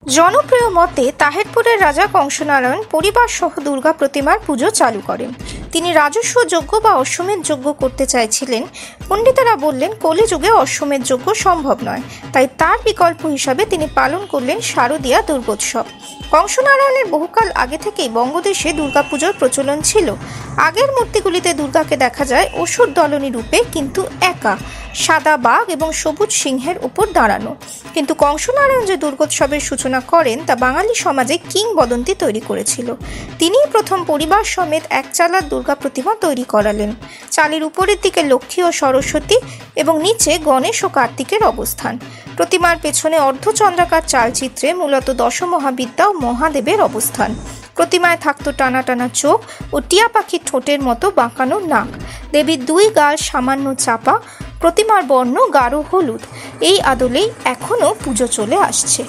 জনপ্রিয় মতে তাহেরপুরের রাজা কংসনারায়ণ পরিবার সহ দুর্গা প্রতিমার পুজো চালু করেন। তিনি রাজস্ব যজ্ঞ বা অশ্বমেধ যজ্ঞ করতে চাইছিলেন। পণ্ডিতেরা বললেন কলিযুগে অশ্বমেধ যজ্ঞ সম্ভব নয়, তাই তার বিকল্প হিসাবে তিনি পালন করলেন শারদীয়া দুর্গোৎসব। কংসনারায়ণের বহুকাল আগে থেকেই বঙ্গদেশে দুর্গাপুজোর প্রচলন ছিল। আগের মূর্তিগুলিতে দুর্গাকে দেখা যায় অসুর দলনী রূপে, কিন্তু একা, সাদা বাঘ এবং সবুজ সিংহের উপর দাঁড়ানো। কিন্তু কংসনারায়ণ যে দুর্গোৎসবের সূচনা করেন তা বাঙালি সমাজে কিংবদন্তি তৈরি করেছিল। তিনিই প্রথম পরিবার সমেত এক চালার দুর্গা প্রতিমা তৈরি করালেন। চালের উপরের দিকে লক্ষ্মী ও সরস্বতী এবং নিচে গণেশ ও কার্তিকের অবস্থান। প্রতিমার পেছনে অর্ধচন্দ্রাকার চালচিত্রে মূলত দশমহাবিদ্যা ও মহাদেবের অবস্থান। প্রতিমায় থাকতো টানা টানা চোখ ও টিয়া পাখির ঠোঁটের মতো বাঁকানো নাক। দেবীর দুই গাল সামান্য চাপা। প্রতিমার বর্ণ গাঢ় হলুদ। এই আদলেই এখনও পুজো চলে আসছে।